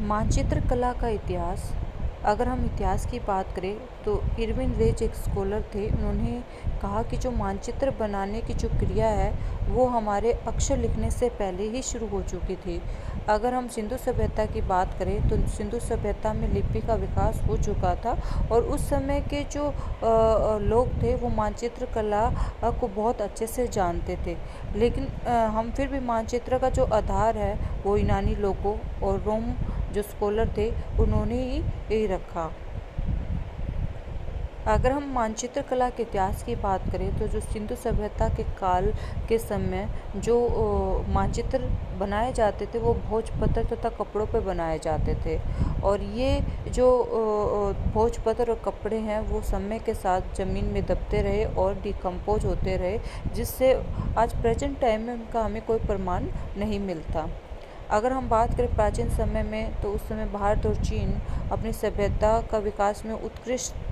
मानचित्र कला का इतिहास। अगर हम इतिहास की बात करें तो इरविन रेज एक स्कॉलर थे। उन्होंने कहा कि जो मानचित्र बनाने की जो क्रिया है वो हमारे अक्षर लिखने से पहले ही शुरू हो चुकी थी। अगर हम सिंधु सभ्यता की बात करें तो सिंधु सभ्यता में लिपि का विकास हो चुका था और उस समय के जो लोग थे वो मानचित्र कला को बहुत अच्छे से जानते थे। लेकिन हम फिर भी मानचित्र का जो आधार है वो यूनानी लोगों और रोम जो स्कॉलर थे उन्होंने ही रखा। अगर हम मानचित्र कला के इतिहास की बात करें तो जो सिंधु सभ्यता के काल के समय जो मानचित्र बनाए जाते थे वो भोजपत्र तथा कपड़ों पर बनाए जाते थे और ये जो भोजपत्र और कपड़े हैं वो समय के साथ ज़मीन में दबते रहे और डिकम्पोज होते रहे, जिससे आज प्रेजेंट टाइम में उनका हमें कोई प्रमाण नहीं मिलता। अगर हम बात करें प्राचीन समय में तो उस समय भारत और चीन अपनी सभ्यता का विकास में उत्कृष्ट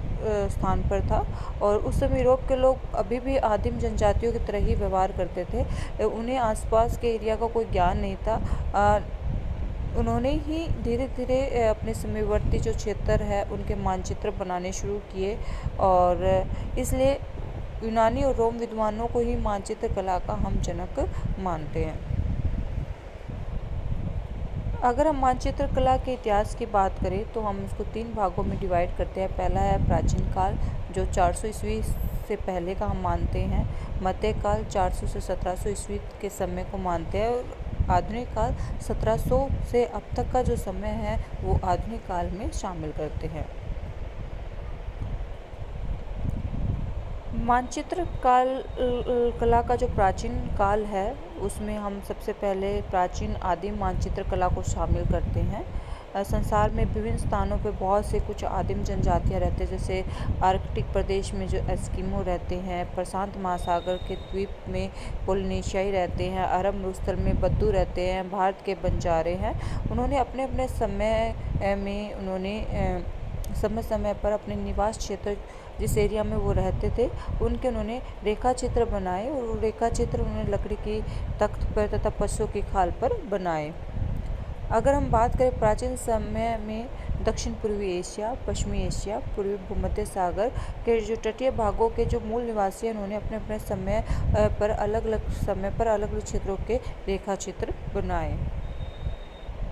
स्थान पर था और उस समय यूरोप के लोग अभी भी आदिम जनजातियों की तरह ही व्यवहार करते थे। उन्हें आसपास के एरिया का कोई ज्ञान नहीं था। उन्होंने ही धीरे धीरे अपने समयवर्ती जो क्षेत्र है उनके मानचित्र बनाने शुरू किए और इसलिए यूनानी और रोम विद्वानों को ही मानचित्र कला का हम जनक मानते हैं। अगर हम मानचित्र कला के इतिहास की बात करें तो हम इसको 3 भागों में डिवाइड करते हैं। पहला है प्राचीन काल जो 400 ईस्वी से पहले का हम मानते हैं, मध्यकाल 400 से 1700 ईस्वी के समय को मानते हैं और आधुनिक काल 1700 से अब तक का जो समय है वो आधुनिक काल में शामिल करते हैं। मानचित्र कला का जो प्राचीन काल है उसमें हम सबसे पहले प्राचीन आदिम मानचित्र कला को शामिल करते हैं। संसार में विभिन्न स्थानों पर बहुत से कुछ आदिम जनजातियां रहते हैं, जैसे आर्कटिक प्रदेश में जो एस्किमो रहते हैं, प्रशांत महासागर के द्वीप में पोलिनेशियाई रहते हैं, अरब मरुस्थल में बद्दू रहते हैं, भारत के बंजारे हैं। उन्होंने अपने अपने समय में समय समय पर अपने निवास क्षेत्र जिस एरिया में वो रहते थे उनके उन्होंने रेखा चित्र बनाए और वो रेखा चित्र उन्होंने लकड़ी की तख्त पर तथा पशुओं की खाल पर बनाए। अगर हम बात करें प्राचीन समय में दक्षिण पूर्वी एशिया, पश्चिमी एशिया, पूर्वी भूमध्य सागर के जो तटीय भागों के जो मूल निवासी हैं उन्होंने अपने अपने समय पर अलग अलग क्षेत्रों के रेखा चित्र बनाए।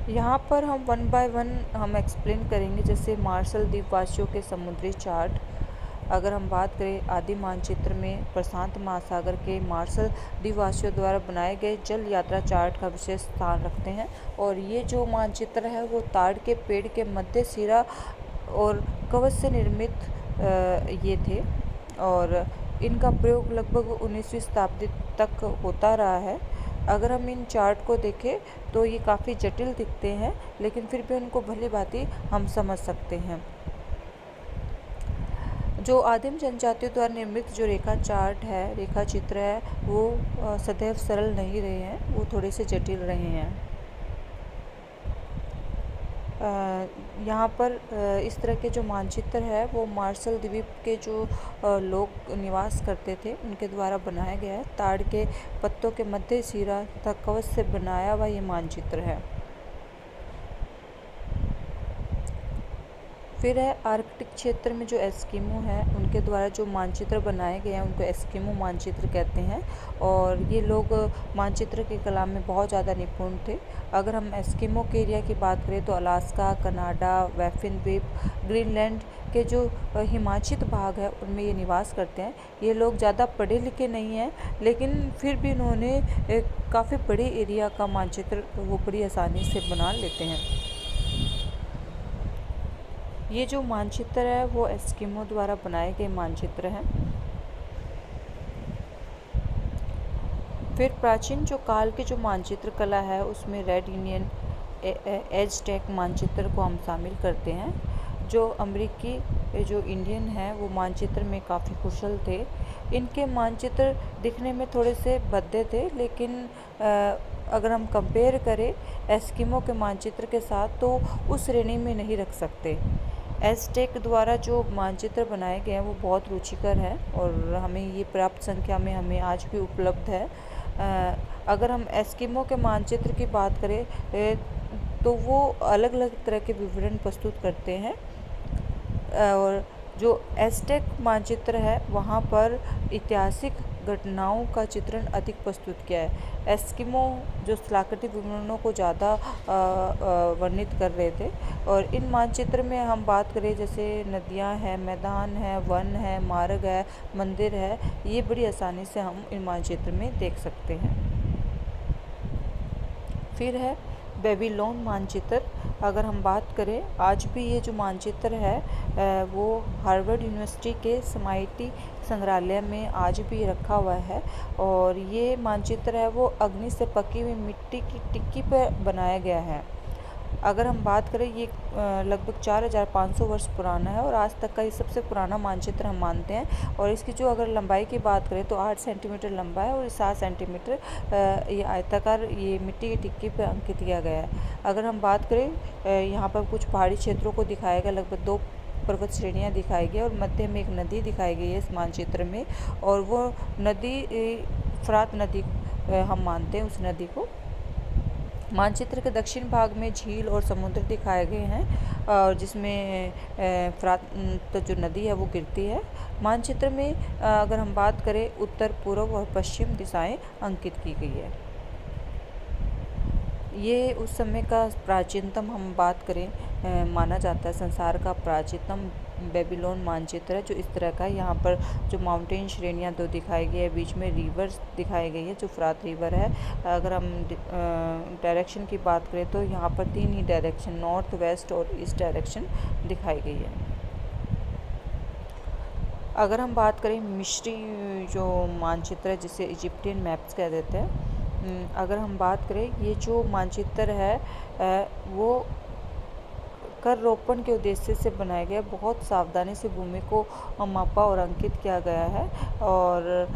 यहाँ पर हम 1 बाय 1 हम एक्सप्लेन करेंगे। जैसे मार्शल द्वीपवासियों के समुद्री चार्ट। अगर हम बात करें आदि मानचित्र में प्रशांत महासागर के मार्शल द्वीपवासियों द्वारा बनाए गए जल यात्रा चार्ट का विशेष स्थान रखते हैं और ये जो मानचित्र है वो ताड़ के पेड़ के मध्य सिरा और कवच से निर्मित ये थे और इनका प्रयोग लगभग 19वीं शताब्दी तक होता रहा है। अगर हम इन चार्ट को देखें तो ये काफ़ी जटिल दिखते हैं लेकिन फिर भी उनको भली भांति हम समझ सकते हैं। जो आदिम जनजातियों द्वारा निर्मित जो रेखा चार्ट है, रेखा चित्र है, वो सदैव सरल नहीं रहे हैं, वो थोड़े से जटिल रहे हैं। यहाँ पर इस तरह के जो मानचित्र है वो मार्शल द्वीप के जो लोग निवास करते थे उनके द्वारा बनाया गया है। ताड़ के पत्तों के मध्य सिरा तथा कवच से बनाया हुआ ये मानचित्र है। फिर है आर्कटिक क्षेत्र में जो एस्किमो है उनके द्वारा जो मानचित्र बनाए गए हैं उनको एस्किमो मानचित्र कहते हैं और ये लोग मानचित्र की कला में बहुत ज़्यादा निपुण थे। अगर हम एस्किमो के एरिया की बात करें तो अलास्का, कनाडा, बैफिन द्वीप, ग्रीनलैंड के जो हिमाचित भाग है उनमें ये निवास करते हैं। ये लोग ज़्यादा पढ़े लिखे नहीं हैं लेकिन फिर भी उन्होंने काफ़ी बड़े एरिया का मानचित्र वो बड़ी आसानी से बना लेते हैं। ये जो मानचित्र है वो एस्किमो द्वारा बनाए गए मानचित्र हैं। फिर प्राचीन जो काल की जो मानचित्र कला है उसमें रेड इंडियन एज़टेक मानचित्र को हम शामिल करते हैं। जो अमेरिकी जो इंडियन हैं वो मानचित्र में काफ़ी कुशल थे। इनके मानचित्र दिखने में थोड़े से भद्दे थे लेकिन अगर हम कंपेयर करें एस्किमो के मानचित्र के साथ तो उस श्रेणी में नहीं रख सकते। एज़टेक द्वारा जो मानचित्र बनाए गए हैं वो बहुत रुचिकर है और हमें ये पर्याप्त संख्या में हमें आज भी उपलब्ध है। अगर हम एस्किमो के मानचित्र की बात करें तो वो अलग अलग तरह के विवरण प्रस्तुत करते हैं। और जो एज़टेक मानचित्र है वहाँ पर ऐतिहासिक घटनाओं का चित्रण अधिक प्रस्तुत किया है। एस्किमो जो स्थलाकृतिक विवरणों को ज़्यादा वर्णित कर रहे थे। और इन मानचित्र में हम बात करें जैसे नदियाँ हैं, मैदान है, वन है, मार्ग है, मंदिर है, ये बड़ी आसानी से हम इन मानचित्र में देख सकते हैं। फिर है बेबीलोन मानचित्र। अगर हम बात करें, आज भी ये जो मानचित्र है वो हार्वर्ड यूनिवर्सिटी के स्माइटी संग्रहालय में आज भी रखा हुआ है। और ये मानचित्र है वो अग्नि से पकी हुई मिट्टी की टिक्की पर बनाया गया है। अगर हम बात करें, ये लगभग 4500 वर्ष पुराना है और आज तक का ये सबसे पुराना मानचित्र हम मानते हैं। और इसकी जो अगर लंबाई की बात करें तो 8 सेंटीमीटर लंबा है और 7 सेंटीमीटर ये आयताकार ये मिट्टी की टिक्की पर अंकित किया गया है। अगर हम बात करें, यहाँ पर कुछ पहाड़ी क्षेत्रों को दिखाया गया, लगभग 2 पर्वत श्रेणियाँ दिखाई गई और मध्य में एक नदी दिखाई गई है इस मानचित्र में। और वो नदी फरात नदी हम मानते हैं उस नदी को। मानचित्र के दक्षिण भाग में झील और समुद्र दिखाए गए हैं और जिसमें फरात तो जो नदी है वो गिरती है। मानचित्र में अगर हम बात करें, उत्तर, पूर्व और पश्चिम दिशाएं अंकित की गई है। ये उस समय का प्राचीनतम हम बात करें माना जाता है, संसार का प्राचीनतम बेबीलोन मानचित्र है जो इस तरह का है। यहाँ पर जो माउंटेन श्रेणियाँ 2 दिखाई गई है, बीच में रिवर्स दिखाई गई है जो फरात रिवर है। अगर हम डायरेक्शन की बात करें तो यहाँ पर 3 ही डायरेक्शन, नॉर्थ, वेस्ट और ईस्ट डायरेक्शन दिखाई गई है। अगर हम बात करें मिस्री जो मानचित्र है जिसे इजिप्टियन मैप्स कह देते हैं, अगर हम बात करें, ये जो मानचित्र है वो कर रोपण के उद्देश्य से बनाया गया। बहुत सावधानी से भूमि को मापा और अंकित किया गया है और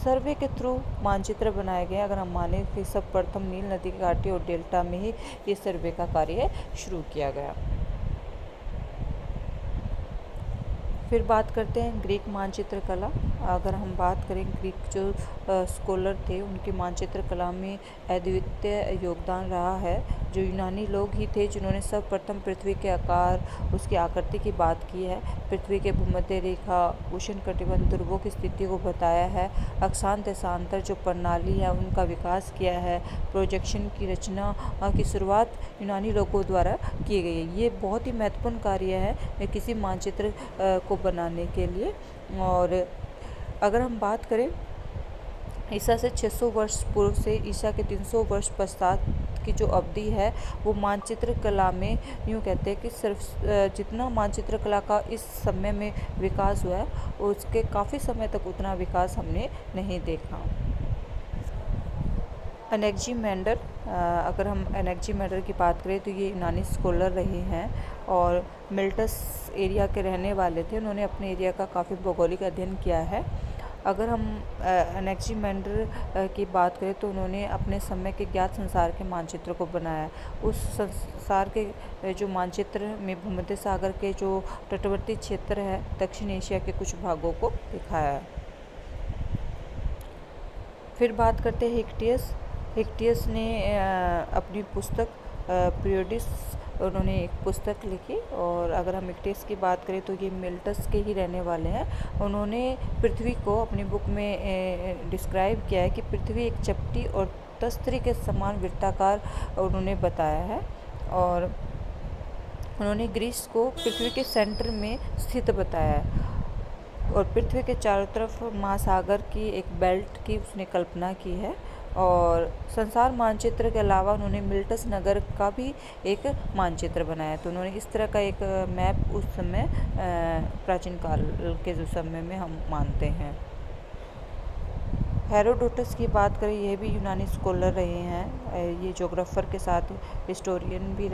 सर्वे के थ्रू मानचित्र बनाए गए। अगर हम माने कि सर्वप्रथम नील नदी की घाटी और डेल्टा में ही ये सर्वे का कार्य शुरू किया गया। फिर बात करते हैं ग्रीक मानचित्र कला। अगर हम बात करें, ग्रीक जो स्कॉलर थे उनकी मानचित्र कला में अद्वितीय योगदान रहा है। जो यूनानी लोग ही थे जिन्होंने सर्वप्रथम पृथ्वी के आकार, उसकी आकृति की बात की है। पृथ्वी के भूमध्य रेखा, उष्णकटिबंध ध्रुवों की स्थिति को बताया है। अक्षांश देशांतर जो प्रणाली है उनका विकास किया है। प्रोजेक्शन की रचना की शुरुआत यूनानी लोगों द्वारा की गई है। ये बहुत ही महत्वपूर्ण कार्य है किसी मानचित्र को बनाने के लिए। और अगर हम बात करें, ईसा से 600 वर्ष पूर्व से ईसा के 300 वर्ष पश्चात की जो अवधि है वो मानचित्र कला में यूँ कहते हैं कि सिर्फ जितना मानचित्र कला का इस समय में विकास हुआ है उसके काफ़ी समय तक उतना विकास हमने नहीं देखा। एनेक्सीमैंडर, अगर हम एनेक्सीमैंडर की बात करें तो ये यूनानी स्कॉलर रहे हैं और मिल्टस एरिया के रहने वाले थे। उन्होंने अपने एरिया का काफ़ी भौगोलिक अध्ययन किया है। अगर हम एनेक्सीमैंडर की बात करें तो उन्होंने अपने समय के ज्ञात संसार के मानचित्र को बनाया। उस संसार के जो मानचित्र में भूमध्य सागर के जो तटवर्ती क्षेत्र है, दक्षिण एशिया के कुछ भागों को दिखाया है। फिर बात करते हैं हिक्टियस ने अपनी पुस्तक पीरियडिस, उन्होंने एक पुस्तक लिखी। और अगर हम हिक्टियस की बात करें तो ये मिल्टस के ही रहने वाले हैं। उन्होंने पृथ्वी को अपनी बुक में डिस्क्राइब किया है कि पृथ्वी एक चपटी और तस्तरी के समान वृत्ताकार उन्होंने बताया है। और उन्होंने ग्रीस को पृथ्वी के सेंटर में स्थित बताया है और पृथ्वी के चारों तरफ महासागर की एक बेल्ट की उसने कल्पना की है। और संसार मानचित्र के अलावा उन्होंने मिल्टस नगर का भी एक मानचित्र बनाया। तो उन्होंने इस तरह का एक मैप उस समय प्राचीन काल के जो समय में हम मानते हैं। हेरोडोटस की बात करें, यह भी यूनानी स्कॉलर रहे हैं। ये ज्योग्राफर के साथ हिस्टोरियन भी